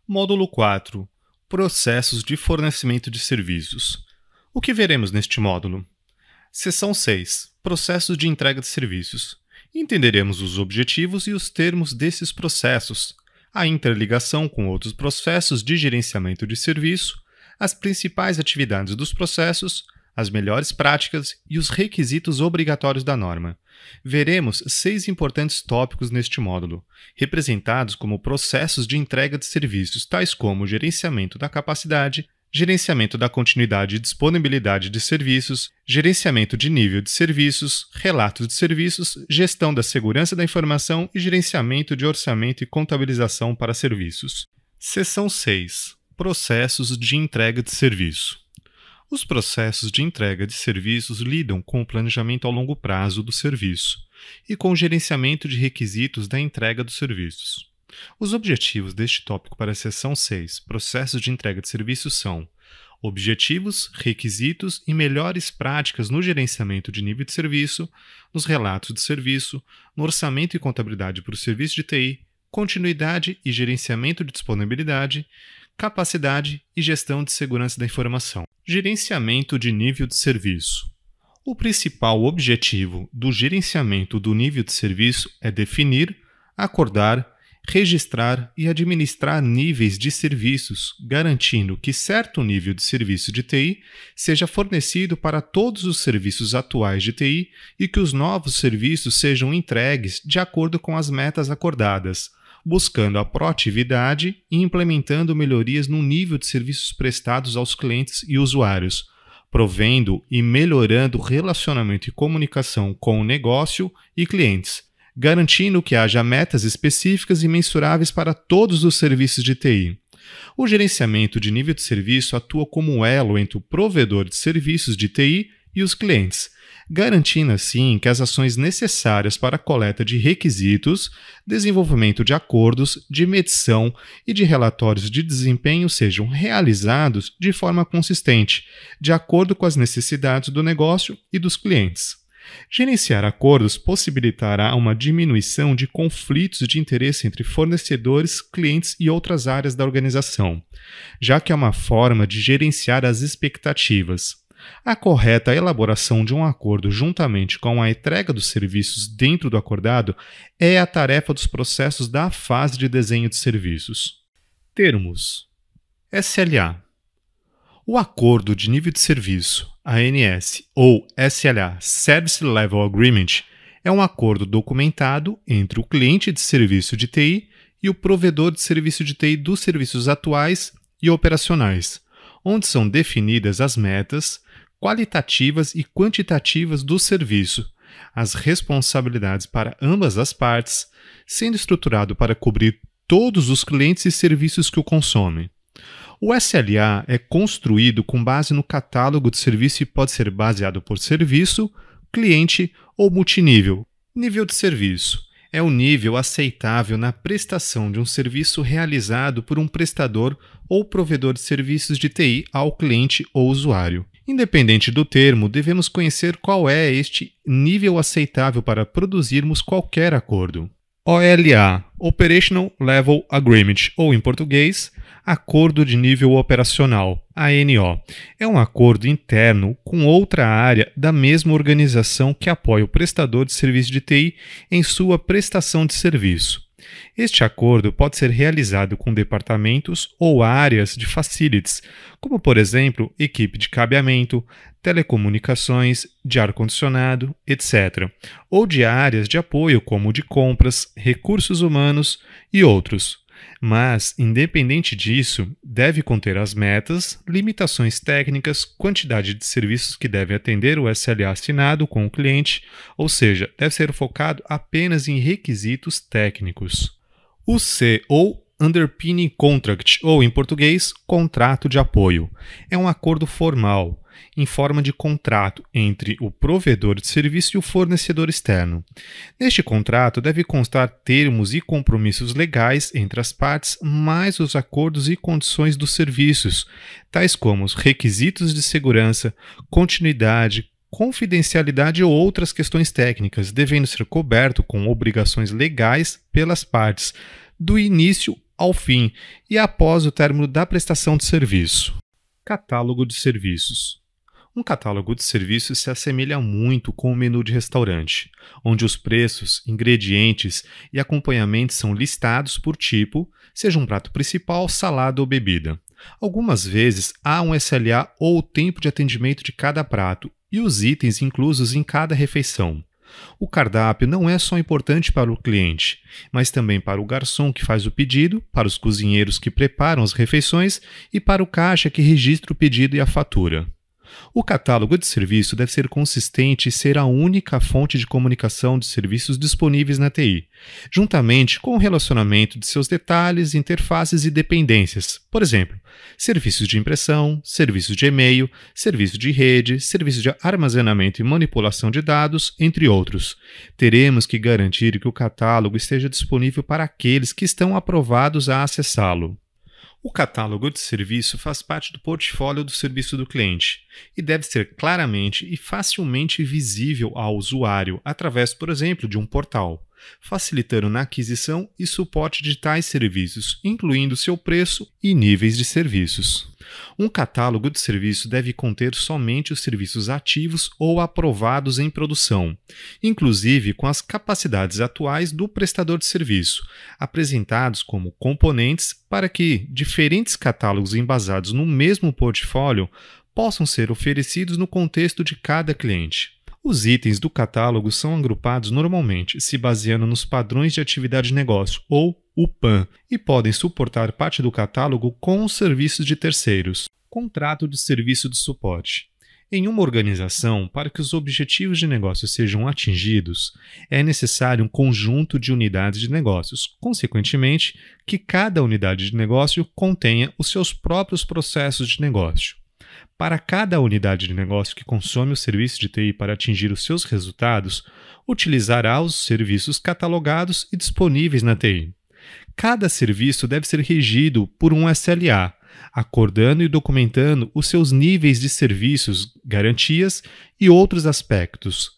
Módulo 4. Processos de fornecimento de serviços. O que veremos neste módulo? Seção 6. Processos de entrega de serviços. Entenderemos os objetivos e os termos desses processos, a interligação com outros processos de gerenciamento de serviço, as principais atividades dos processos, as melhores práticas e os requisitos obrigatórios da norma. Veremos 6 importantes tópicos neste módulo, representados como processos de entrega de serviços, tais como gerenciamento da capacidade, gerenciamento da continuidade e disponibilidade de serviços, gerenciamento de nível de serviços, relatos de serviços, gestão da segurança da informação e gerenciamento de orçamento e contabilização para serviços. Seção 6. Processos de entrega de serviço. Os processos de entrega de serviços lidam com o planejamento a longo prazo do serviço e com o gerenciamento de requisitos da entrega dos serviços. Os objetivos deste tópico para a seção 6, processos de entrega de serviços, são objetivos, requisitos e melhores práticas no gerenciamento de nível de serviço, nos relatos de serviço, no orçamento e contabilidade para o serviço de TI, continuidade e gerenciamento de disponibilidade, capacidade e gestão de segurança da informação. Gerenciamento de nível de serviço. O principal objetivo do gerenciamento do nível de serviço é definir, acordar, registrar e administrar níveis de serviços, garantindo que certo nível de serviço de TI seja fornecido para todos os serviços atuais de TI e que os novos serviços sejam entregues de acordo com as metas acordadas, buscando a proatividade e implementando melhorias no nível de serviços prestados aos clientes e usuários, provendo e melhorando o relacionamento e comunicação com o negócio e clientes, garantindo que haja metas específicas e mensuráveis para todos os serviços de TI. O gerenciamento de nível de serviço atua como elo entre o provedor de serviços de TI e os clientes, garantindo assim que as ações necessárias para a coleta de requisitos, desenvolvimento de acordos, de medição e de relatórios de desempenho sejam realizados de forma consistente, de acordo com as necessidades do negócio e dos clientes. Gerenciar acordos possibilitará uma diminuição de conflitos de interesse entre fornecedores, clientes e outras áreas da organização, já que é uma forma de gerenciar as expectativas. A correta elaboração de um acordo juntamente com a entrega dos serviços dentro do acordado é a tarefa dos processos da fase de desenho de serviços. Termos: SLA. O Acordo de Nível de Serviço, ANS, ou SLA, Service Level Agreement, é um acordo documentado entre o cliente de serviço de TI e o provedor de serviço de TI dos serviços atuais e operacionais, onde são definidas as metas qualitativas e quantitativas do serviço, as responsabilidades para ambas as partes, sendo estruturado para cobrir todos os clientes e serviços que o consomem. O SLA é construído com base no catálogo de serviço e pode ser baseado por serviço, cliente ou multinível. Nível de serviço é o nível aceitável na prestação de um serviço realizado por um prestador ou provedor de serviços de TI ao cliente ou usuário. Independente do termo, devemos conhecer qual é este nível aceitável para produzirmos qualquer acordo. OLA, Operational Level Agreement, ou em português, Acordo de Nível Operacional, ANO. É um acordo interno com outra área da mesma organização que apoia o prestador de serviço de TI em sua prestação de serviço. Este acordo pode ser realizado com departamentos ou áreas de facilities, como por exemplo, equipe de cabeamento, telecomunicações, de ar-condicionado, etc., ou de áreas de apoio como de compras, recursos humanos e outros. Mas, independente disso, deve conter as metas, limitações técnicas, quantidade de serviços que deve atender o SLA assinado com o cliente, ou seja, deve ser focado apenas em requisitos técnicos. O C, ou Underpinning Contract, ou em português, contrato de apoio, é um acordo formal, em forma de contrato entre o provedor de serviço e o fornecedor externo. Neste contrato deve constar termos e compromissos legais entre as partes, mais os acordos e condições dos serviços, tais como os requisitos de segurança, continuidade, confidencialidade ou outras questões técnicas, devendo ser coberto com obrigações legais pelas partes, do início ao fim e após o término da prestação de serviço. Catálogo de serviços. Um catálogo de serviços se assemelha muito com o menu de restaurante, onde os preços, ingredientes e acompanhamentos são listados por tipo, seja um prato principal, salada ou bebida. Algumas vezes há um SLA ou o tempo de atendimento de cada prato e os itens inclusos em cada refeição. O cardápio não é só importante para o cliente, mas também para o garçom que faz o pedido, para os cozinheiros que preparam as refeições e para o caixa que registra o pedido e a fatura. O catálogo de serviço deve ser consistente e ser a única fonte de comunicação de serviços disponíveis na TI, juntamente com o relacionamento de seus detalhes, interfaces e dependências, por exemplo, serviços de impressão, serviços de e-mail, serviço de rede, serviço de armazenamento e manipulação de dados, entre outros. Teremos que garantir que o catálogo esteja disponível para aqueles que estão aprovados a acessá-lo. O catálogo de serviço faz parte do portfólio do serviço do cliente e deve ser claramente e facilmente visível ao usuário através, por exemplo, de um portal, facilitando na aquisição e suporte de tais serviços, incluindo seu preço e níveis de serviços. Um catálogo de serviço deve conter somente os serviços ativos ou aprovados em produção, inclusive com as capacidades atuais do prestador de serviço, apresentados como componentes para que diferentes catálogos embasados no mesmo portfólio possam ser oferecidos no contexto de cada cliente. Os itens do catálogo são agrupados normalmente se baseando nos padrões de atividade de negócio, ou UPAN, e podem suportar parte do catálogo com os serviços de terceiros. Contrato de serviço de suporte. Em uma organização, para que os objetivos de negócio sejam atingidos, é necessário um conjunto de unidades de negócios, consequentemente, que cada unidade de negócio contenha os seus próprios processos de negócio. Para cada unidade de negócio que consome o serviço de TI para atingir os seus resultados, utilizará os serviços catalogados e disponíveis na TI. Cada serviço deve ser regido por um SLA, acordando e documentando os seus níveis de serviços, garantias e outros aspectos.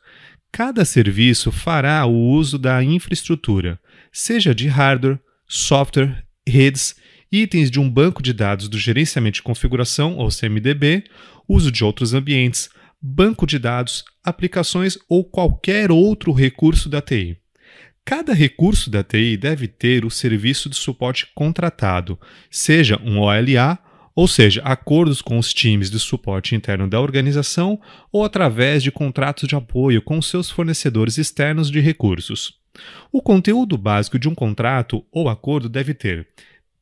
Cada serviço fará o uso da infraestrutura, seja de hardware, software, redes, itens de um banco de dados do gerenciamento de configuração, ou CMDB, uso de outros ambientes, banco de dados, aplicações ou qualquer outro recurso da TI. Cada recurso da TI deve ter o serviço de suporte contratado, seja um OLA, ou seja, acordos com os times de suporte interno da organização ou através de contratos de apoio com seus fornecedores externos de recursos. O conteúdo básico de um contrato ou acordo deve ter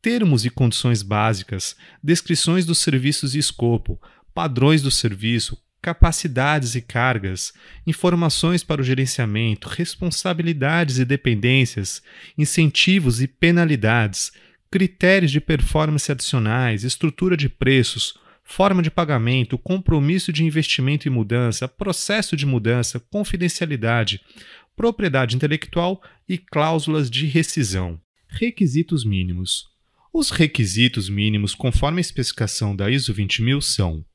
termos e condições básicas, descrições dos serviços e escopo, padrões do serviço, capacidades e cargas, informações para o gerenciamento, responsabilidades e dependências, incentivos e penalidades, critérios de performance adicionais, estrutura de preços, forma de pagamento, compromisso de investimento e mudança, processo de mudança, confidencialidade, propriedade intelectual e cláusulas de rescisão. Requisitos mínimos. Os requisitos mínimos, conforme a especificação da ISO 20000, são: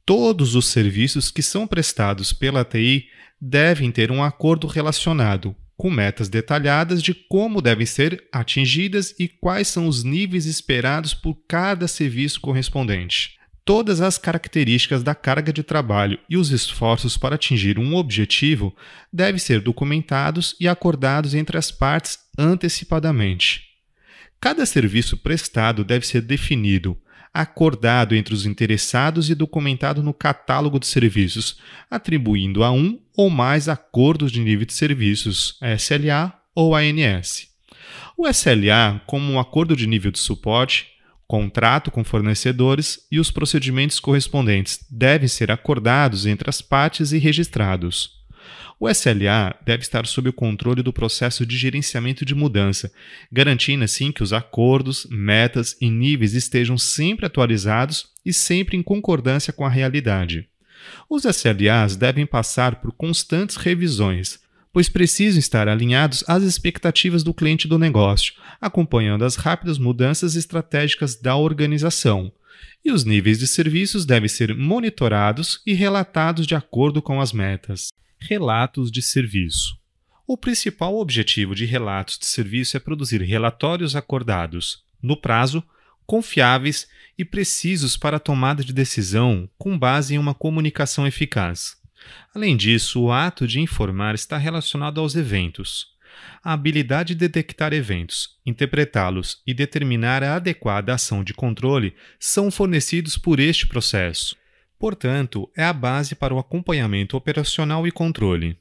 todos os serviços que são prestados pela TI devem ter um acordo relacionado, com metas detalhadas de como devem ser atingidas e quais são os níveis esperados por cada serviço correspondente. Todas as características da carga de trabalho e os esforços para atingir um objetivo devem ser documentados e acordados entre as partes antecipadamente. Cada serviço prestado deve ser definido, acordado entre os interessados e documentado no catálogo de serviços, atribuindo a um ou mais acordos de nível de serviços, SLA ou ANS. O SLA, como um acordo de nível de suporte, contrato com fornecedores e os procedimentos correspondentes devem ser acordados entre as partes e registrados. O SLA deve estar sob o controle do processo de gerenciamento de mudança, garantindo assim que os acordos, metas e níveis estejam sempre atualizados e sempre em concordância com a realidade. Os SLAs devem passar por constantes revisões, pois precisam estar alinhados às expectativas do cliente do negócio, acompanhando as rápidas mudanças estratégicas da organização. E os níveis de serviços devem ser monitorados e relatados de acordo com as metas. Relatos de serviço. O principal objetivo de relatos de serviço é produzir relatórios acordados, no prazo, confiáveis e precisos para a tomada de decisão com base em uma comunicação eficaz. Além disso, o ato de informar está relacionado aos eventos. A habilidade de detectar eventos, interpretá-los e determinar a adequada ação de controle são fornecidos por este processo. Portanto, é a base para o acompanhamento operacional e controle.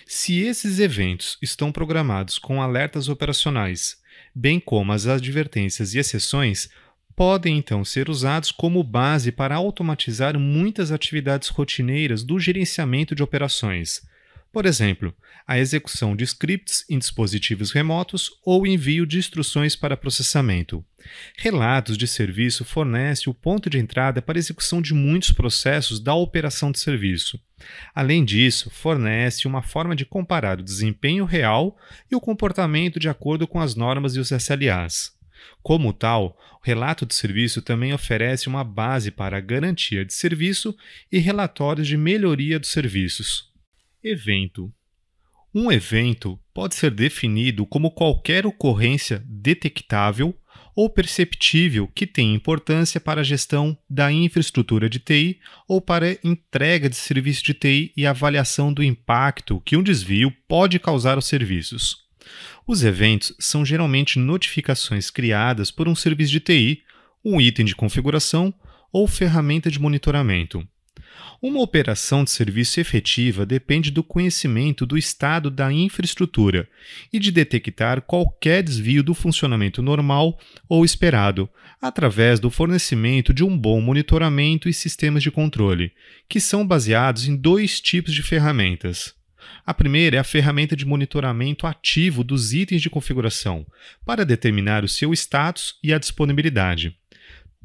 Se esses eventos estão programados com alertas operacionais, bem como as advertências e exceções, podem então ser usados como base para automatizar muitas atividades rotineiras do gerenciamento de operações. Por exemplo, a execução de scripts em dispositivos remotos ou envio de instruções para processamento. Relatos de serviço fornecem o ponto de entrada para a execução de muitos processos da operação de serviço. Além disso, fornece uma forma de comparar o desempenho real e o comportamento de acordo com as normas e os SLAs. Como tal, o relato de serviço também oferece uma base para a garantia de serviço e relatórios de melhoria dos serviços. Evento. Um evento pode ser definido como qualquer ocorrência detectável ou perceptível que tenha importância para a gestão da infraestrutura de TI ou para a entrega de serviço de TI e avaliação do impacto que um desvio pode causar aos serviços. Os eventos são geralmente notificações criadas por um serviço de TI, um item de configuração ou ferramenta de monitoramento. Uma operação de serviço efetiva depende do conhecimento do estado da infraestrutura e de detectar qualquer desvio do funcionamento normal ou esperado, através do fornecimento de um bom monitoramento e sistemas de controle, que são baseados em dois tipos de ferramentas. A primeira é a ferramenta de monitoramento ativo dos itens de configuração, para determinar o seu status e a disponibilidade.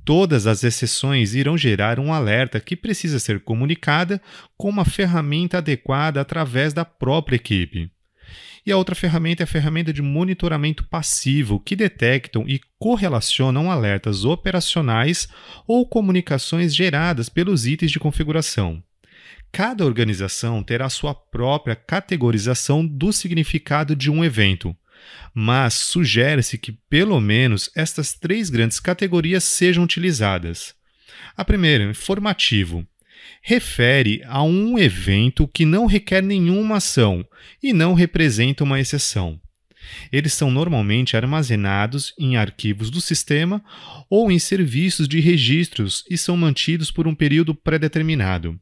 Todas as exceções irão gerar um alerta que precisa ser comunicada com uma ferramenta adequada através da própria equipe. E a outra ferramenta é a ferramenta de monitoramento passivo, que detectam e correlacionam alertas operacionais ou comunicações geradas pelos itens de configuração. Cada organização terá sua própria categorização do significado de um evento, mas sugere-se que pelo menos estas três grandes categorias sejam utilizadas. A primeira, informativo, refere a um evento que não requer nenhuma ação e não representa uma exceção. Eles são normalmente armazenados em arquivos do sistema ou em serviços de registros e são mantidos por um período pré-determinado.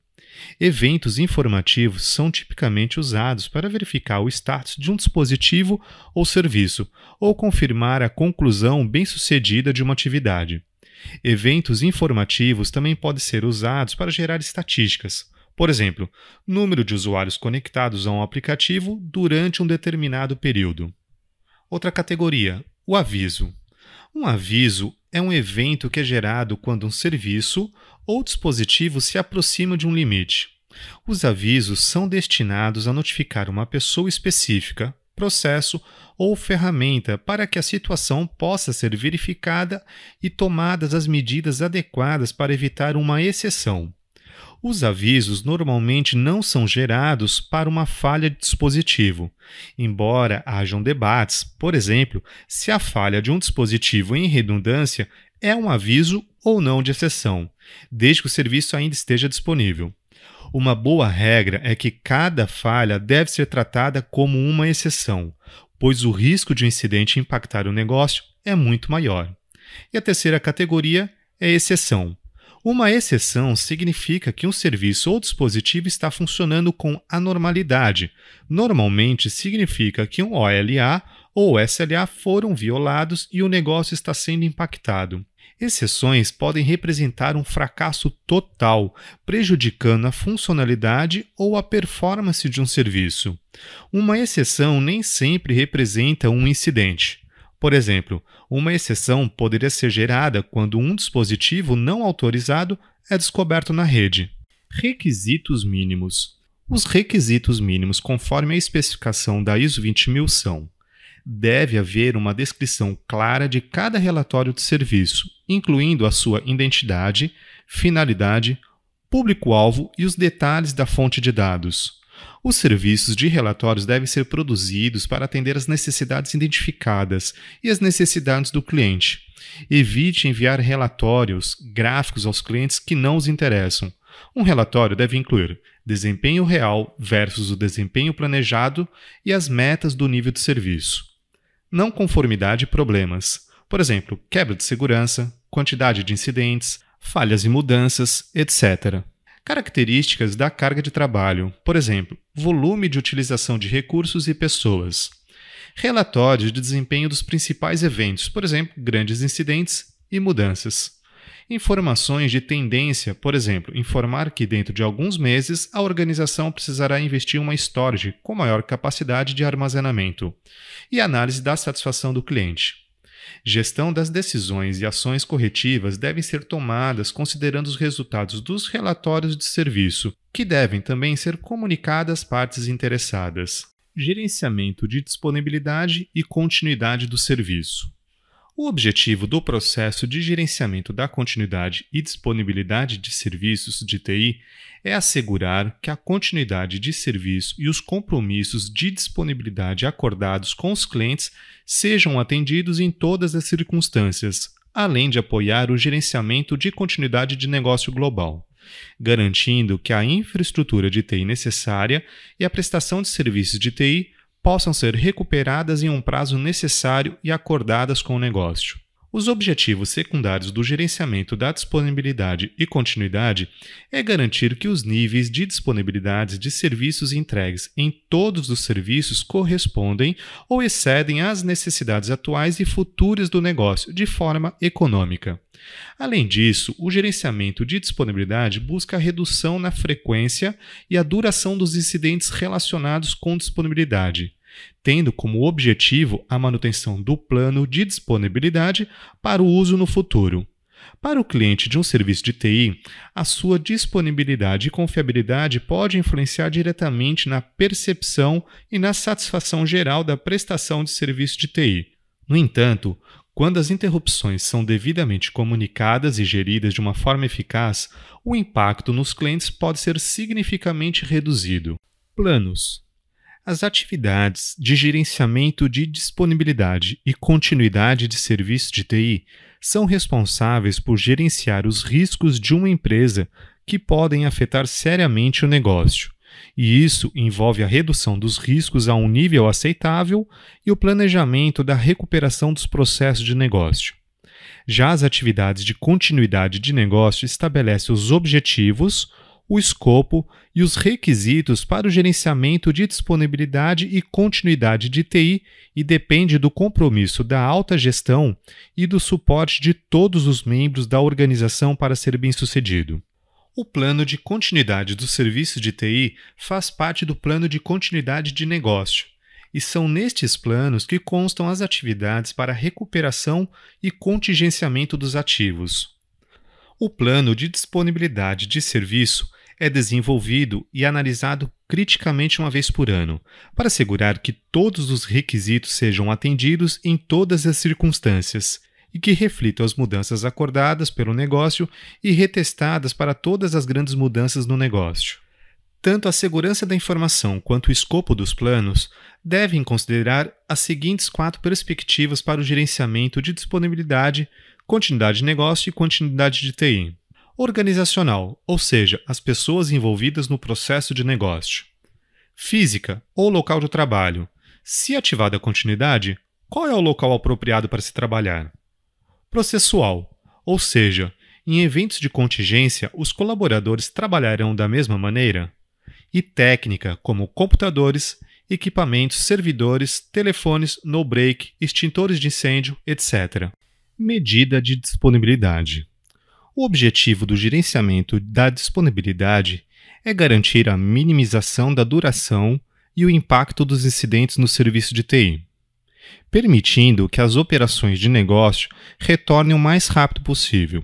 Eventos informativos são tipicamente usados para verificar o status de um dispositivo ou serviço, ou confirmar a conclusão bem-sucedida de uma atividade. Eventos informativos também podem ser usados para gerar estatísticas, por exemplo, número de usuários conectados a um aplicativo durante um determinado período. Outra categoria, o aviso. Um aviso é um evento que é gerado quando um serviço ou dispositivo se aproxima de um limite. Os avisos são destinados a notificar uma pessoa específica, processo ou ferramenta para que a situação possa ser verificada e tomadas as medidas adequadas para evitar uma exceção. Os avisos normalmente não são gerados para uma falha de dispositivo, embora hajam debates, por exemplo, se a falha de um dispositivo em redundância é um aviso ou não de exceção, desde que o serviço ainda esteja disponível. Uma boa regra é que cada falha deve ser tratada como uma exceção, pois o risco de um incidente impactar o negócio é muito maior. E a terceira categoria é exceção. Uma exceção significa que um serviço ou dispositivo está funcionando com anormalidade. Normalmente significa que um OLA ou SLA foram violados e o negócio está sendo impactado. Exceções podem representar um fracasso total, prejudicando a funcionalidade ou a performance de um serviço. Uma exceção nem sempre representa um incidente. Por exemplo, uma exceção poderia ser gerada quando um dispositivo não autorizado é descoberto na rede. Requisitos mínimos. Os requisitos mínimos, conforme a especificação da ISO 20000, são: deve haver uma descrição clara de cada relatório de serviço, incluindo a sua identidade, finalidade, público-alvo e os detalhes da fonte de dados. Os serviços de relatórios devem ser produzidos para atender às necessidades identificadas e às necessidades do cliente. Evite enviar relatórios gráficos aos clientes que não os interessam. Um relatório deve incluir desempenho real versus o desempenho planejado e as metas do nível de serviço. Não conformidade e problemas. Por exemplo, quebra de segurança, quantidade de incidentes, falhas e mudanças, etc. Características da carga de trabalho, por exemplo, volume de utilização de recursos e pessoas. Relatórios de desempenho dos principais eventos, por exemplo, grandes incidentes e mudanças. Informações de tendência, por exemplo, informar que dentro de alguns meses a organização precisará investir em uma storage com maior capacidade de armazenamento. E análise da satisfação do cliente. Gestão das decisões e ações corretivas devem ser tomadas considerando os resultados dos relatórios de serviço, que devem também ser comunicados às partes interessadas. Gerenciamento de disponibilidade e continuidade do serviço. O objetivo do processo de gerenciamento da continuidade e disponibilidade de serviços de TI é assegurar que a continuidade de serviço e os compromissos de disponibilidade acordados com os clientes sejam atendidos em todas as circunstâncias, além de apoiar o gerenciamento de continuidade de negócio global, garantindo que a infraestrutura de TI necessária e a prestação de serviços de TI possam ser recuperadas em um prazo necessário e acordadas com o negócio. Os objetivos secundários do gerenciamento da disponibilidade e continuidade é garantir que os níveis de disponibilidade de serviços entregues em todos os serviços correspondem ou excedem às necessidades atuais e futuras do negócio de forma econômica. Além disso, o gerenciamento de disponibilidade busca a redução na frequência e a duração dos incidentes relacionados com disponibilidade, tendo como objetivo a manutenção do plano de disponibilidade para o uso no futuro. Para o cliente de um serviço de TI, a sua disponibilidade e confiabilidade pode influenciar diretamente na percepção e na satisfação geral da prestação de serviço de TI. No entanto, quando as interrupções são devidamente comunicadas e geridas de uma forma eficaz, o impacto nos clientes pode ser significativamente reduzido. Planos. As atividades de gerenciamento de disponibilidade e continuidade de serviços de TI são responsáveis por gerenciar os riscos de uma empresa que podem afetar seriamente o negócio, e isso envolve a redução dos riscos a um nível aceitável e o planejamento da recuperação dos processos de negócio. Já as atividades de continuidade de negócio estabelecem os objetivos, o escopo e os requisitos para o gerenciamento de disponibilidade e continuidade de TI e depende do compromisso da alta gestão e do suporte de todos os membros da organização para ser bem-sucedido. O plano de continuidade do serviço de TI faz parte do plano de continuidade de negócio, e são nestes planos que constam as atividades para recuperação e contingenciamento dos ativos. O plano de disponibilidade de serviço é desenvolvido e analisado criticamente uma vez por ano, para assegurar que todos os requisitos sejam atendidos em todas as circunstâncias e que reflitam as mudanças acordadas pelo negócio e retestadas para todas as grandes mudanças no negócio. Tanto a segurança da informação quanto o escopo dos planos devem considerar as seguintes 4 perspectivas para o gerenciamento de disponibilidade, continuidade de negócio e continuidade de TI. Organizacional, ou seja, as pessoas envolvidas no processo de negócio. Física, ou local de trabalho. Se ativada a continuidade, qual é o local apropriado para se trabalhar? Processual, ou seja, em eventos de contingência, os colaboradores trabalharão da mesma maneira? E técnica, como computadores, equipamentos, servidores, telefones, no-break, extintores de incêndio, etc. Medida de disponibilidade. O objetivo do gerenciamento da disponibilidade é garantir a minimização da duração e o impacto dos incidentes no serviço de TI, permitindo que as operações de negócio retornem o mais rápido possível.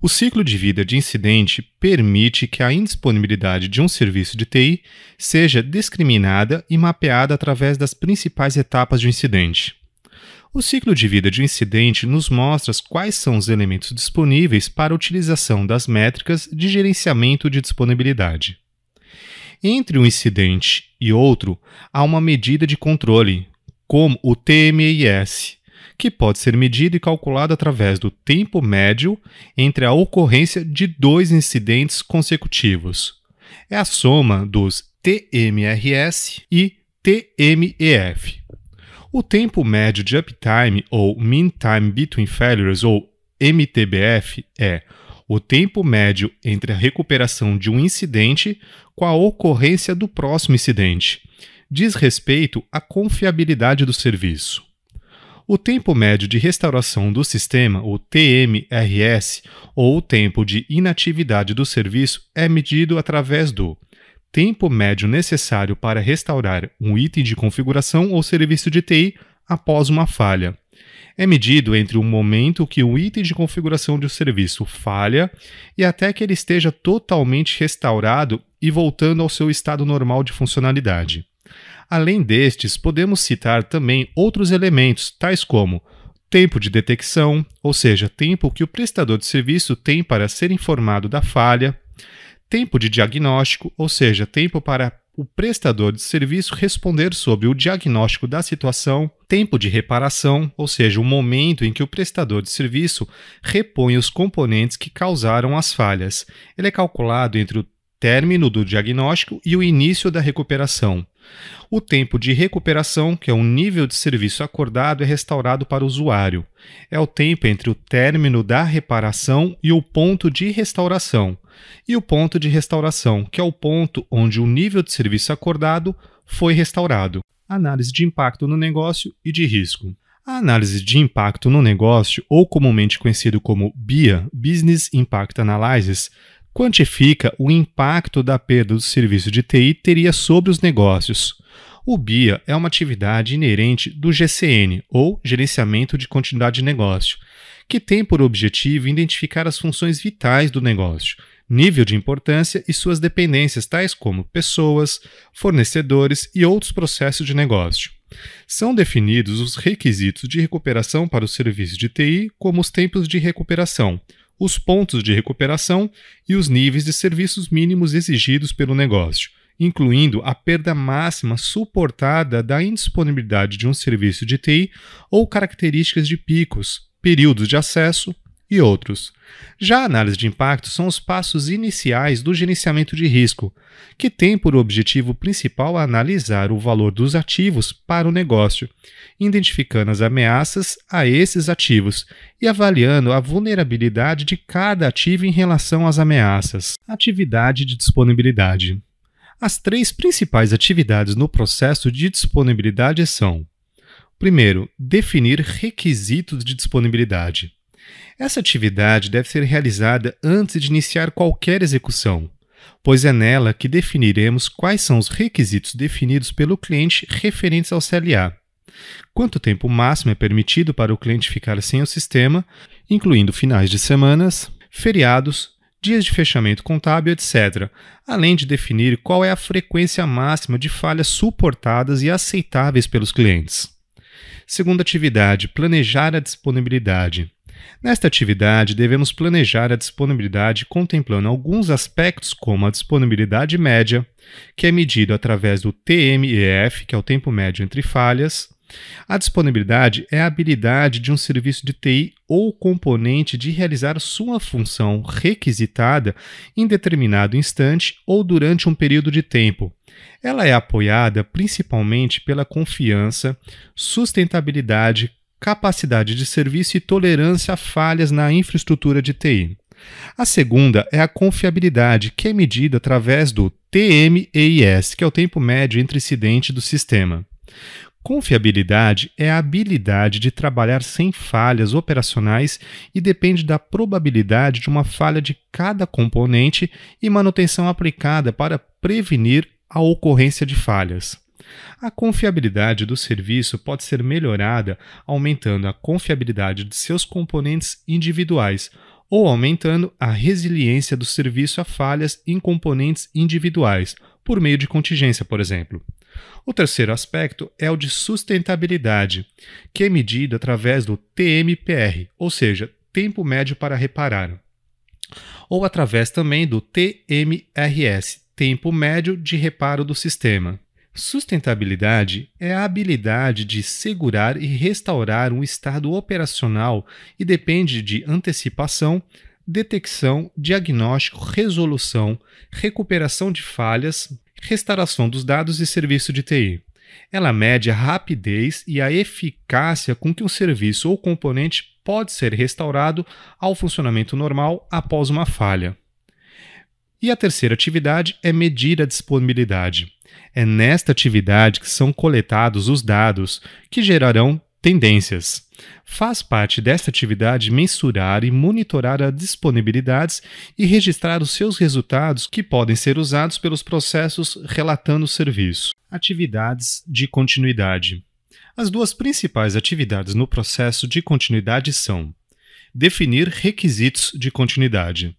O ciclo de vida de incidente permite que a indisponibilidade de um serviço de TI seja discriminada e mapeada através das principais etapas do incidente. O ciclo de vida de um incidente nos mostra quais são os elementos disponíveis para a utilização das métricas de gerenciamento de disponibilidade. Entre um incidente e outro, há uma medida de controle, como o TMIS, que pode ser medido e calculado através do tempo médio entre a ocorrência de dois incidentes consecutivos. É a soma dos TMRS e TMEF. O tempo médio de uptime, ou Mean Time Between Failures, ou MTBF, é o tempo médio entre a recuperação de um incidente com a ocorrência do próximo incidente. Diz respeito à confiabilidade do serviço. O tempo médio de restauração do sistema, o TMRS, ou o tempo de inatividade do serviço, é medido através do tempo médio necessário para restaurar um item de configuração ou serviço de TI após uma falha. É medido entre o momento que o item de configuração de um serviço falha e até que ele esteja totalmente restaurado e voltando ao seu estado normal de funcionalidade. Além destes, podemos citar também outros elementos, tais como tempo de detecção, ou seja, tempo que o prestador de serviço tem para ser informado da falha, tempo de diagnóstico, ou seja, tempo para o prestador de serviço responder sobre o diagnóstico da situação, tempo de reparação, ou seja, o momento em que o prestador de serviço repõe os componentes que causaram as falhas. Ele é calculado entre o término do diagnóstico e o início da recuperação. O tempo de recuperação, que é o nível de serviço acordado, é restaurado para o usuário. É o tempo entre o término da reparação e o ponto de restauração. E o ponto de restauração, que é o ponto onde o nível de serviço acordado foi restaurado. Análise de impacto no negócio e de risco. A análise de impacto no negócio, ou comumente conhecido como BIA, Business Impact Analysis, quantifica o impacto da perda do serviço de TI teria sobre os negócios. O BIA é uma atividade inerente do GCN, ou Gerenciamento de Continuidade de Negócio, que tem por objetivo identificar as funções vitais do negócio, nível de importância e suas dependências, tais como pessoas, fornecedores e outros processos de negócio. São definidos os requisitos de recuperação para o serviço de TI, como os tempos de recuperação, os pontos de recuperação e os níveis de serviços mínimos exigidos pelo negócio, incluindo a perda máxima suportada da indisponibilidade de um serviço de TI ou características de picos, períodos de acesso e outros. Já a análise de impacto são os passos iniciais do gerenciamento de risco, que tem por objetivo principal analisar o valor dos ativos para o negócio, identificando as ameaças a esses ativos e avaliando a vulnerabilidade de cada ativo em relação às ameaças. Atividade de disponibilidade. As três principais atividades no processo de disponibilidade são: primeiro, definir requisitos de disponibilidade. Essa atividade deve ser realizada antes de iniciar qualquer execução, pois é nela que definiremos quais são os requisitos definidos pelo cliente referentes ao CLA. Quanto tempo máximo é permitido para o cliente ficar sem o sistema, incluindo finais de semanas, feriados, dias de fechamento contábil, etc., além de definir qual é a frequência máxima de falhas suportadas e aceitáveis pelos clientes. Segunda atividade, planejar a disponibilidade. Nesta atividade, devemos planejar a disponibilidade contemplando alguns aspectos como a disponibilidade média, que é medido através do TMEF, que é o tempo médio entre falhas. A disponibilidade é a habilidade de um serviço de TI ou componente de realizar sua função requisitada em determinado instante ou durante um período de tempo. Ela é apoiada principalmente pela confiança, sustentabilidade, capacidade de serviço e tolerância a falhas na infraestrutura de TI. A segunda é a confiabilidade, que é medida através do TMEIS, que é o tempo médio entre incidente do sistema. Confiabilidade é a habilidade de trabalhar sem falhas operacionais e depende da probabilidade de uma falha de cada componente e manutenção aplicada para prevenir a ocorrência de falhas. A confiabilidade do serviço pode ser melhorada aumentando a confiabilidade de seus componentes individuais ou aumentando a resiliência do serviço a falhas em componentes individuais, por meio de contingência, por exemplo. O terceiro aspecto é o de sustentabilidade, que é medido através do TMPR, ou seja, tempo médio para reparar, ou através também do TMRS, tempo médio de reparo do sistema. Sustentabilidade é a habilidade de segurar e restaurar um estado operacional e depende de antecipação, detecção, diagnóstico, resolução, recuperação de falhas, restauração dos dados e serviço de TI. Ela mede a rapidez e a eficácia com que um serviço ou componente pode ser restaurado ao funcionamento normal após uma falha. E a terceira atividade é medir a disponibilidade. É nesta atividade que são coletados os dados que gerarão tendências. Faz parte desta atividade mensurar e monitorar as disponibilidades e registrar os seus resultados que podem ser usados pelos processos relatando o serviço. Atividades de continuidade. As duas principais atividades no processo de continuidade são definir requisitos de continuidade.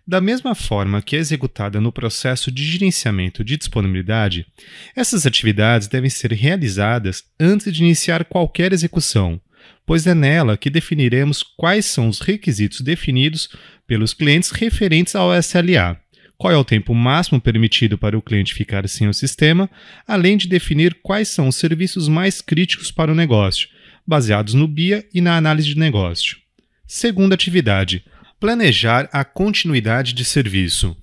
Da mesma forma que é executada no processo de gerenciamento de disponibilidade, essas atividades devem ser realizadas antes de iniciar qualquer execução, pois é nela que definiremos quais são os requisitos definidos pelos clientes referentes ao SLA, qual é o tempo máximo permitido para o cliente ficar sem o sistema, além de definir quais são os serviços mais críticos para o negócio, baseados no BIA e na análise de negócio. Segunda atividade: planejar a continuidade de serviço.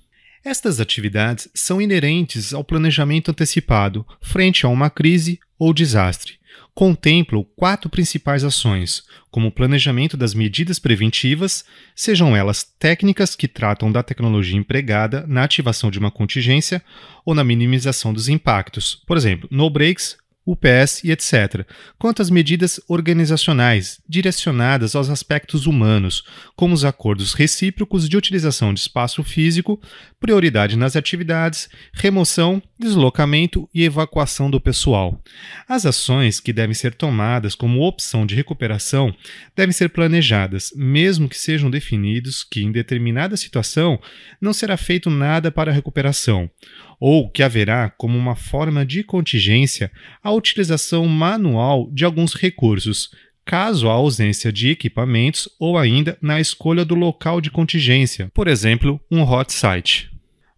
Estas atividades são inerentes ao planejamento antecipado frente a uma crise ou desastre. Contemplam 4 principais ações, como o planejamento das medidas preventivas, sejam elas técnicas que tratam da tecnologia empregada na ativação de uma contingência ou na minimização dos impactos, por exemplo, no breaks, UPS e etc., quanto às medidas organizacionais direcionadas aos aspectos humanos, como os acordos recíprocos de utilização de espaço físico, prioridade nas atividades, remoção, deslocamento e evacuação do pessoal. As ações que devem ser tomadas como opção de recuperação devem ser planejadas, mesmo que sejam definidos que, em determinada situação, não será feito nada para a recuperação, ou que haverá como uma forma de contingência a utilização manual de alguns recursos, caso a ausência de equipamentos ou ainda na escolha do local de contingência, por exemplo, um hot site.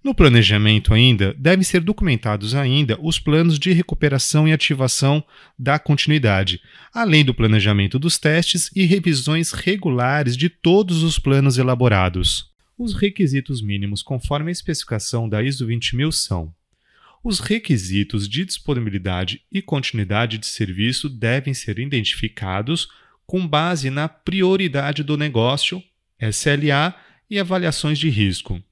No planejamento ainda, devem ser documentados ainda os planos de recuperação e ativação da continuidade, além do planejamento dos testes e revisões regulares de todos os planos elaborados. Os requisitos mínimos conforme a especificação da ISO 20000 são: os requisitos de disponibilidade e continuidade de serviço devem ser identificados com base na prioridade do negócio, SLA e avaliações de risco.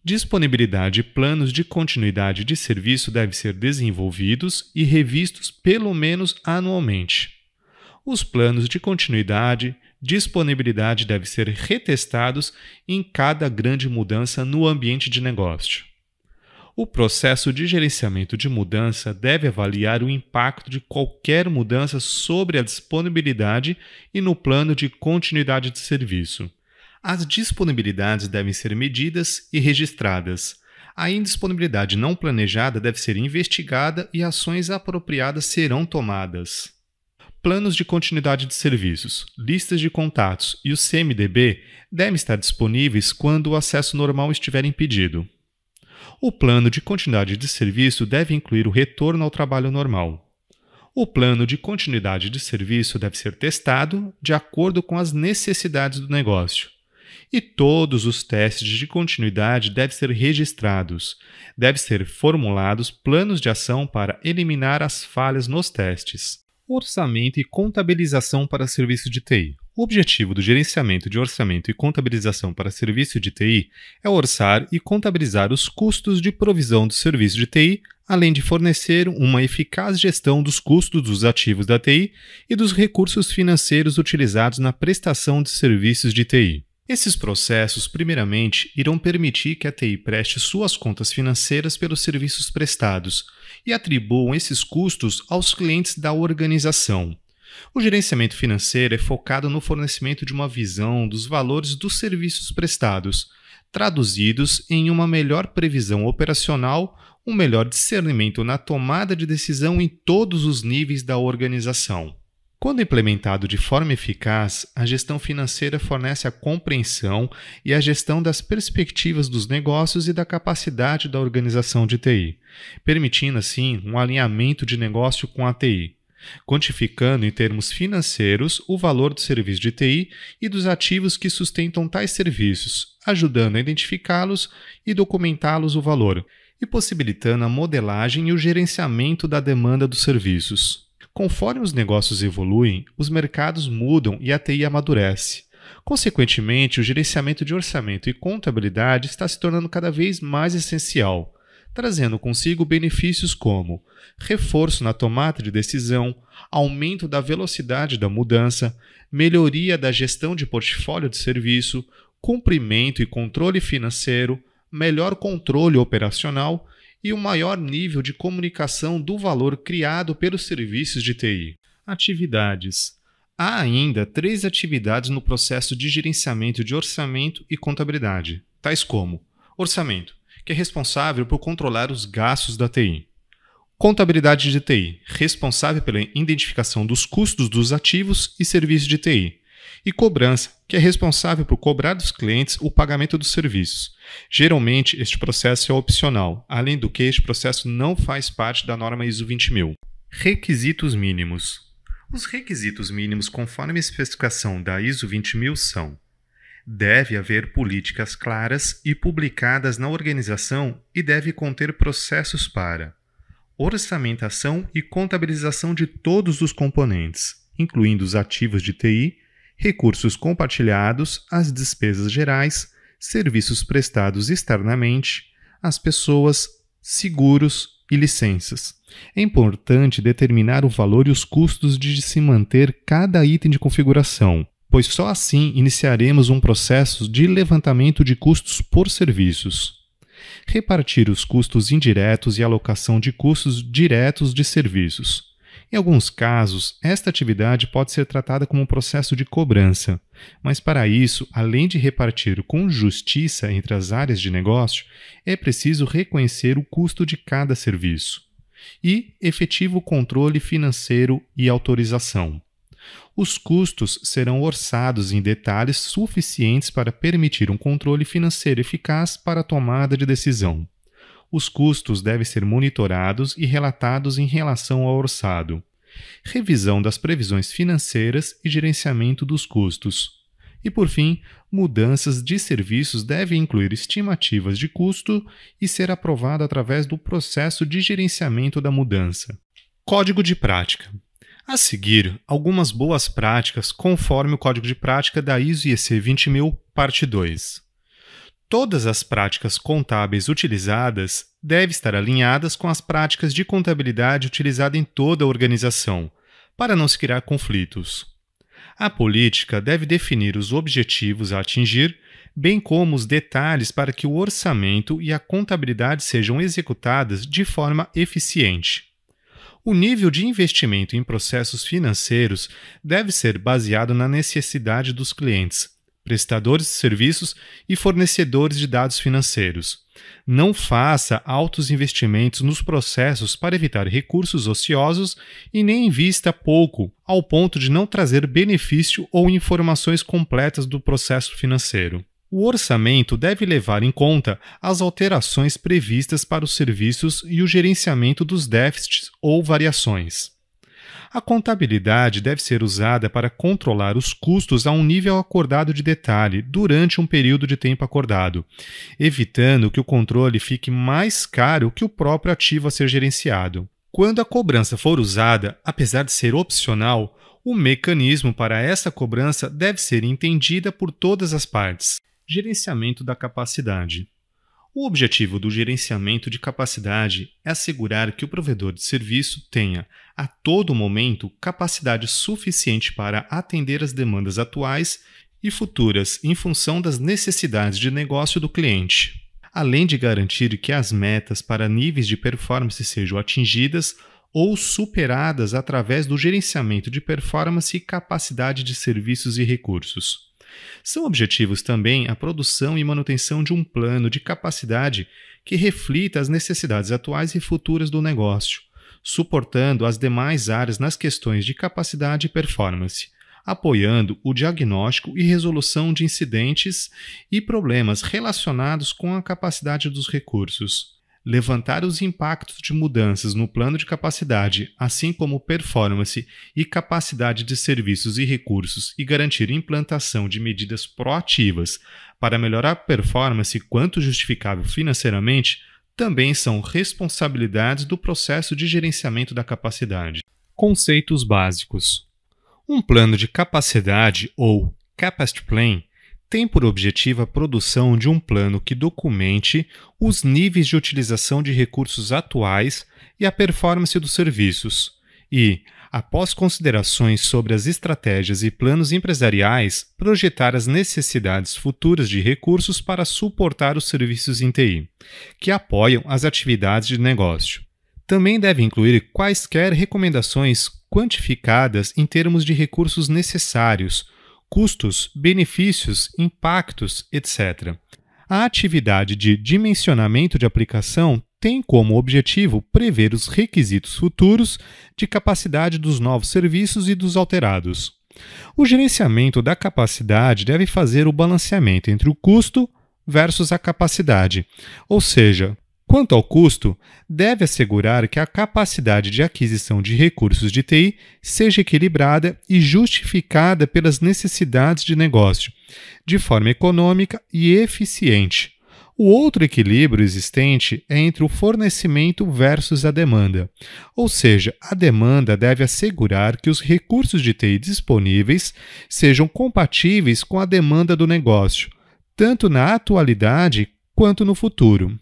Disponibilidade e planos de continuidade de serviço devem ser desenvolvidos e revistos pelo menos anualmente. Os planos de continuidade, disponibilidade devem ser retestados em cada grande mudança no ambiente de negócio. O processo de gerenciamento de mudança deve avaliar o impacto de qualquer mudança sobre a disponibilidade e no plano de continuidade de serviço. As disponibilidades devem ser medidas e registradas. A indisponibilidade não planejada deve ser investigada e ações apropriadas serão tomadas. Planos de continuidade de serviços, listas de contatos e o CMDB devem estar disponíveis quando o acesso normal estiver impedido. O plano de continuidade de serviço deve incluir o retorno ao trabalho normal. O plano de continuidade de serviço deve ser testado de acordo com as necessidades do negócio. E todos os testes de continuidade devem ser registrados. Devem ser formulados planos de ação para eliminar as falhas nos testes. Orçamento e contabilização para serviço de TI. O objetivo do gerenciamento de orçamento e contabilização para serviço de TI é orçar e contabilizar os custos de provisão do serviço de TI, além de fornecer uma eficaz gestão dos custos dos ativos da TI e dos recursos financeiros utilizados na prestação de serviços de TI. Esses processos, primeiramente, irão permitir que a TI preste suas contas financeiras pelos serviços prestados e atribuam esses custos aos clientes da organização. O gerenciamento financeiro é focado no fornecimento de uma visão dos valores dos serviços prestados, traduzidos em uma melhor previsão operacional, um melhor discernimento na tomada de decisão em todos os níveis da organização. Quando implementado de forma eficaz, a gestão financeira fornece a compreensão e a gestão das perspectivas dos negócios e da capacidade da organização de TI, permitindo assim um alinhamento de negócio com a TI, quantificando em termos financeiros o valor do serviço de TI e dos ativos que sustentam tais serviços, ajudando a identificá-los e documentá-los o valor, e possibilitando a modelagem e o gerenciamento da demanda dos serviços. Conforme os negócios evoluem, os mercados mudam e a TI amadurece. Consequentemente, o gerenciamento de orçamento e contabilidade está se tornando cada vez mais essencial, trazendo consigo benefícios como reforço na tomada de decisão, aumento da velocidade da mudança, melhoria da gestão de portfólio de serviço, cumprimento e controle financeiro, melhor controle operacional e um maior nível de comunicação do valor criado pelos serviços de TI. Atividades. Há ainda 3 atividades no processo de gerenciamento de orçamento e contabilidade, tais como orçamento, que é responsável por controlar os gastos da TI. Contabilidade de TI, responsável pela identificação dos custos dos ativos e serviços de TI. E cobrança, que é responsável por cobrar dos clientes o pagamento dos serviços. Geralmente, este processo é opcional, além do que este processo não faz parte da norma ISO 20000. Requisitos mínimos. Os requisitos mínimos, conforme a especificação da ISO 20000, são: deve haver políticas claras e publicadas na organização e deve conter processos para orçamentação e contabilização de todos os componentes, incluindo os ativos de TI, recursos compartilhados, as despesas gerais, serviços prestados externamente, as pessoas, seguros e licenças. É importante determinar o valor e os custos de se manter cada item de configuração, pois só assim iniciaremos um processo de levantamento de custos por serviços. Repartir os custos indiretos e alocação de custos diretos de serviços. Em alguns casos, esta atividade pode ser tratada como um processo de cobrança, mas para isso, além de repartir com justiça entre as áreas de negócio, é preciso reconhecer o custo de cada serviço e efetivo controle financeiro e autorização. Os custos serão orçados em detalhes suficientes para permitir um controle financeiro eficaz para a tomada de decisão. Os custos devem ser monitorados e relatados em relação ao orçado. Revisão das previsões financeiras e gerenciamento dos custos. E, por fim, mudanças de serviços devem incluir estimativas de custo e ser aprovado através do processo de gerenciamento da mudança. Código de prática. A seguir, algumas boas práticas conforme o Código de Prática da ISO IEC 20000, parte 2. Todas as práticas contábeis utilizadas devem estar alinhadas com as práticas de contabilidade utilizadas em toda a organização, para não se criar conflitos. A política deve definir os objetivos a atingir, bem como os detalhes para que o orçamento e a contabilidade sejam executadas de forma eficiente. O nível de investimento em processos financeiros deve ser baseado na necessidade dos clientes, prestadores de serviços e fornecedores de dados financeiros. Não faça altos investimentos nos processos para evitar recursos ociosos e nem invista pouco, ao ponto de não trazer benefício ou informações completas do processo financeiro. O orçamento deve levar em conta as alterações previstas para os serviços e o gerenciamento dos déficits ou variações. A contabilidade deve ser usada para controlar os custos a um nível acordado de detalhe durante um período de tempo acordado, evitando que o controle fique mais caro que o próprio ativo a ser gerenciado. Quando a cobrança for usada, apesar de ser opcional, o mecanismo para essa cobrança deve ser entendida por todas as partes. Gerenciamento da capacidade. O objetivo do gerenciamento de capacidade é assegurar que o provedor de serviço tenha, a todo momento, capacidade suficiente para atender às demandas atuais e futuras em função das necessidades de negócio do cliente, além de garantir que as metas para níveis de performance sejam atingidas ou superadas através do gerenciamento de performance e capacidade de serviços e recursos. São objetivos também a produção e manutenção de um plano de capacidade que reflita as necessidades atuais e futuras do negócio, suportando as demais áreas nas questões de capacidade e performance, apoiando o diagnóstico e resolução de incidentes e problemas relacionados com a capacidade dos recursos. Levantar os impactos de mudanças no plano de capacidade, assim como performance e capacidade de serviços e recursos, e garantir implantação de medidas proativas para melhorar a performance quanto justificável financeiramente, também são responsabilidades do processo de gerenciamento da capacidade. Conceitos básicos. Um plano de capacidade, ou Capacity Plan, tem por objetivo a produção de um plano que documente os níveis de utilização de recursos atuais e a performance dos serviços e, após considerações sobre as estratégias e planos empresariais, projetar as necessidades futuras de recursos para suportar os serviços em TI, que apoiam as atividades de negócio. Também deve incluir quaisquer recomendações quantificadas em termos de recursos necessários, custos, benefícios, impactos, etc. A atividade de dimensionamento de aplicação tem como objetivo prever os requisitos futuros de capacidade dos novos serviços e dos alterados. O gerenciamento da capacidade deve fazer o balanceamento entre o custo versus a capacidade, ou seja, quanto ao custo, deve assegurar que a capacidade de aquisição de recursos de TI seja equilibrada e justificada pelas necessidades de negócio, de forma econômica e eficiente. O outro equilíbrio existente é entre o fornecimento versus a demanda, ou seja, a demanda deve assegurar que os recursos de TI disponíveis sejam compatíveis com a demanda do negócio, tanto na atualidade quanto no futuro.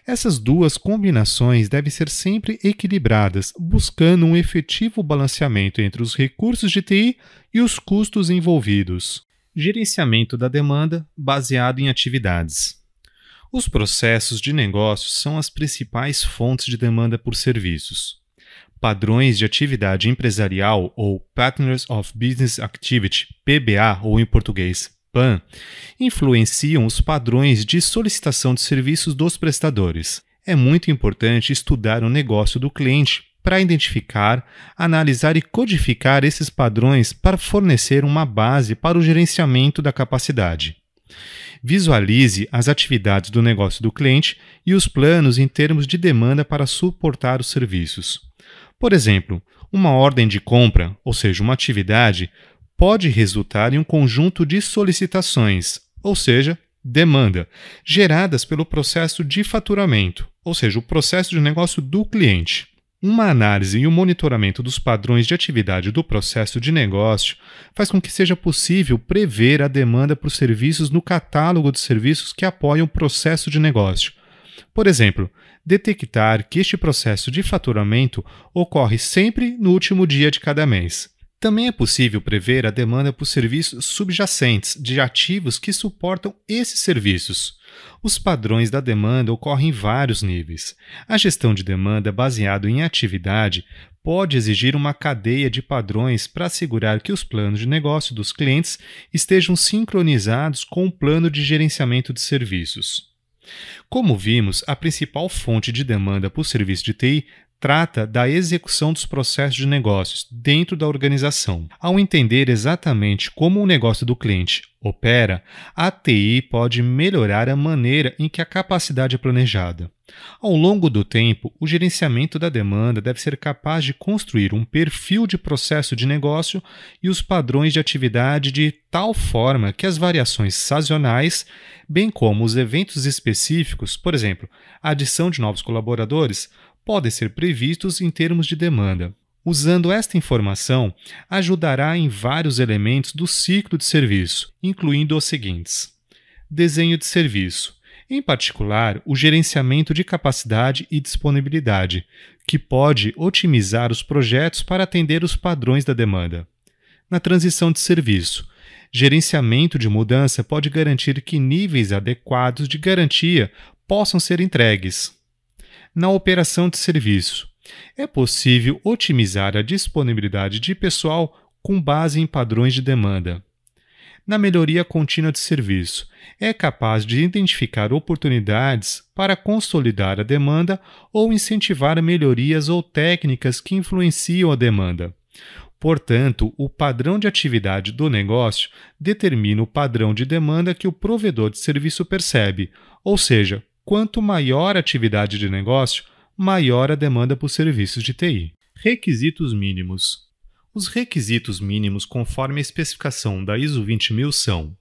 Essas duas combinações devem ser sempre equilibradas, buscando um efetivo balanceamento entre os recursos de TI e os custos envolvidos. Gerenciamento da demanda baseado em atividades. Os processos de negócio são as principais fontes de demanda por serviços. Padrões de atividade empresarial, ou Patterns of Business Activity, PBA, ou em português, PAN, influenciam os padrões de solicitação de serviços dos prestadores. É muito importante estudar o negócio do cliente para identificar, analisar e codificar esses padrões para fornecer uma base para o gerenciamento da capacidade. Visualize as atividades do negócio do cliente e os planos em termos de demanda para suportar os serviços. Por exemplo, uma ordem de compra, ou seja, uma atividade, pode resultar em um conjunto de solicitações, ou seja, demanda, geradas pelo processo de faturamento, ou seja, o processo de negócio do cliente. Uma análise e um monitoramento dos padrões de atividade do processo de negócio faz com que seja possível prever a demanda por serviços no catálogo de serviços que apoiam o processo de negócio. Por exemplo, detectar que este processo de faturamento ocorre sempre no último dia de cada mês. Também é possível prever a demanda por serviços subjacentes de ativos que suportam esses serviços. Os padrões da demanda ocorrem em vários níveis. A gestão de demanda baseada em atividade pode exigir uma cadeia de padrões para assegurar que os planos de negócio dos clientes estejam sincronizados com o plano de gerenciamento de serviços. Como vimos, a principal fonte de demanda por serviço de TI trata da execução dos processos de negócios dentro da organização. Ao entender exatamente como o negócio do cliente opera, a TI pode melhorar a maneira em que a capacidade é planejada. Ao longo do tempo, o gerenciamento da demanda deve ser capaz de construir um perfil de processo de negócio e os padrões de atividade de tal forma que as variações sazonais, bem como os eventos específicos, por exemplo, a adição de novos colaboradores, podem ser previstos em termos de demanda. Usando esta informação, ajudará em vários elementos do ciclo de serviço, incluindo os seguintes: desenho de serviço, em particular o gerenciamento de capacidade e disponibilidade, que pode otimizar os projetos para atender os padrões da demanda. Na transição de serviço, gerenciamento de mudança pode garantir que níveis adequados de garantia possam ser entregues. Na operação de serviço, é possível otimizar a disponibilidade de pessoal com base em padrões de demanda. na melhoria contínua de serviço. É capaz de identificar oportunidades para consolidar a demanda ou incentivar melhorias ou técnicas que influenciam a demanda. Portanto, o padrão de atividade do negócio determina o padrão de demanda que o provedor de serviço percebe, ou seja, quanto maior a atividade de negócio, maior a demanda por serviços de TI. Requisitos mínimos. Os requisitos mínimos conforme a especificação da ISO 20000 são: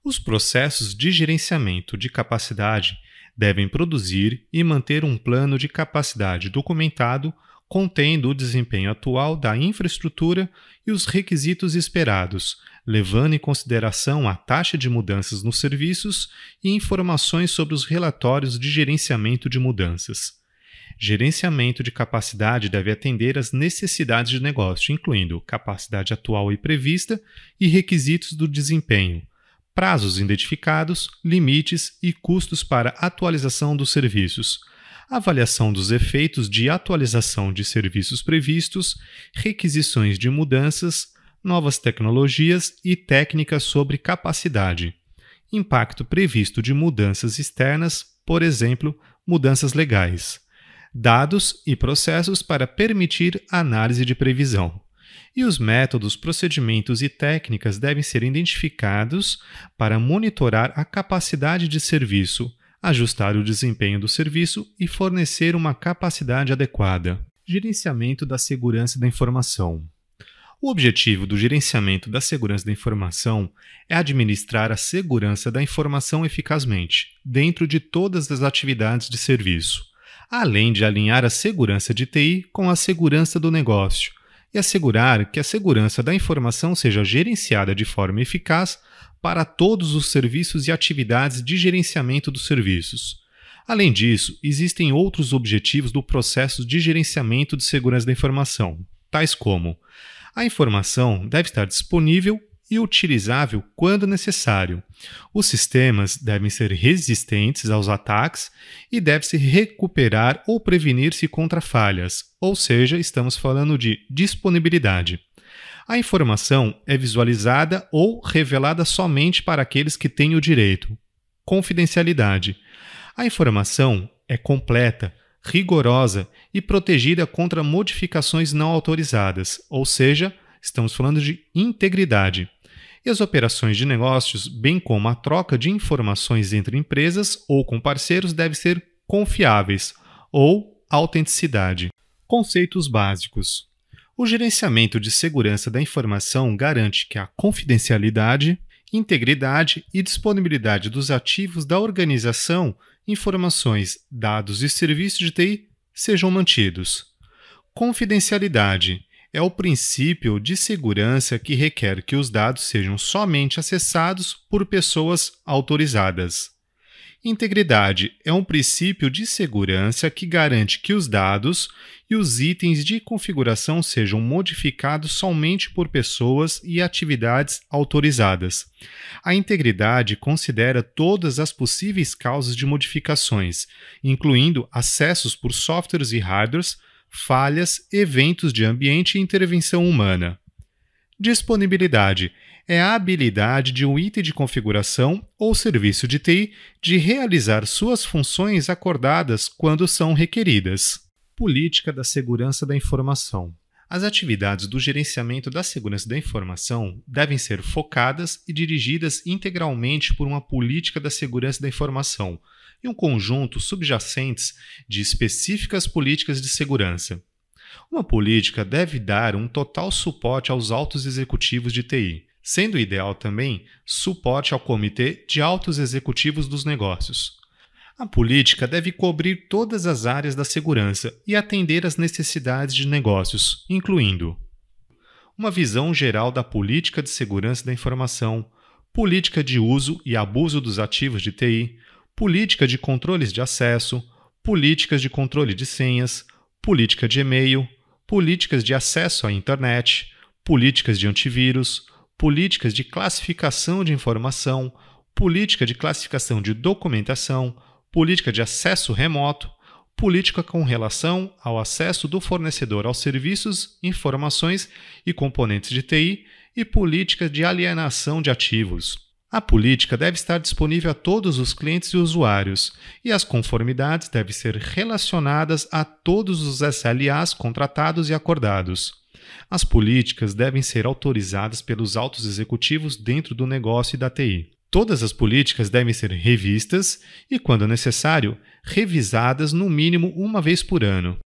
os processos de gerenciamento de capacidade devem produzir e manter um plano de capacidade documentado contendo o desempenho atual da infraestrutura e os requisitos esperados, levando em consideração a taxa de mudanças nos serviços e informações sobre os relatórios de gerenciamento de mudanças. Gerenciamento de capacidade deve atender às necessidades de negócio, incluindo capacidade atual e prevista e requisitos do desempenho, prazos identificados, limites e custos para atualização dos serviços, avaliação dos efeitos de atualização de serviços previstos, requisições de mudanças, novas tecnologias e técnicas sobre capacidade, impacto previsto de mudanças externas, por exemplo, mudanças legais, dados e processos para permitir análise de previsão. E os métodos, procedimentos e técnicas devem ser identificados para monitorar a capacidade de serviço, ajustar o desempenho do serviço e fornecer uma capacidade adequada. Gerenciamento da segurança da informação. O objetivo do gerenciamento da segurança da informação é administrar a segurança da informação eficazmente, dentro de todas as atividades de serviço, além de alinhar a segurança de TI com a segurança do negócio e assegurar que a segurança da informação seja gerenciada de forma eficaz para todos os serviços e atividades de gerenciamento dos serviços. Além disso, existem outros objetivos do processo de gerenciamento de segurança da informação, tais como: a informação deve estar disponível e utilizável quando necessário. Os sistemas devem ser resistentes aos ataques e deve-se recuperar ou prevenir-se contra falhas, ou seja, estamos falando de disponibilidade. A informação é visualizada ou revelada somente para aqueles que têm o direito. Confidencialidade. A informação é completa, rigorosa e protegida contra modificações não autorizadas, ou seja, estamos falando de integridade. E as operações de negócios, bem como a troca de informações entre empresas ou com parceiros, devem ser confiáveis ou autenticidade. Conceitos básicos. O gerenciamento de segurança da informação garante que a confidencialidade, integridade e disponibilidade dos ativos da organização, informações, dados e serviços de TI sejam mantidos. Confidencialidade é o princípio de segurança que requer que os dados sejam somente acessados por pessoas autorizadas. Integridade é um princípio de segurança que garante que os dados e os itens de configuração sejam modificados somente por pessoas e atividades autorizadas. A integridade considera todas as possíveis causas de modificações, incluindo acessos por softwares e hardwares, falhas, eventos de ambiente e intervenção humana. Disponibilidade é a habilidade de um item de configuração ou serviço de TI de realizar suas funções acordadas quando são requeridas. Política da segurança da informação. As atividades do gerenciamento da segurança da informação devem ser focadas e dirigidas integralmente por uma política da segurança da informação e um conjunto subjacentes de específicas políticas de segurança. Uma política deve dar um total suporte aos altos executivos de TI, sendo ideal também suporte ao Comitê de Altos Executivos dos Negócios. A política deve cobrir todas as áreas da segurança e atender às necessidades de negócios, incluindo uma visão geral da política de segurança da informação, política de uso e abuso dos ativos de TI, política de controles de acesso, políticas de controle de senhas, política de e-mail, políticas de acesso à internet, políticas de antivírus, políticas de classificação de informação, política de classificação de documentação, política de acesso remoto, política com relação ao acesso do fornecedor aos serviços, informações e componentes de TI e política de alienação de ativos. A política deve estar disponível a todos os clientes e usuários, e as conformidades devem ser relacionadas a todos os SLAs contratados e acordados. As políticas devem ser autorizadas pelos altos executivos dentro do negócio e da TI. Todas as políticas devem ser revistas e, quando necessário, revisadas no mínimo uma vez por ano.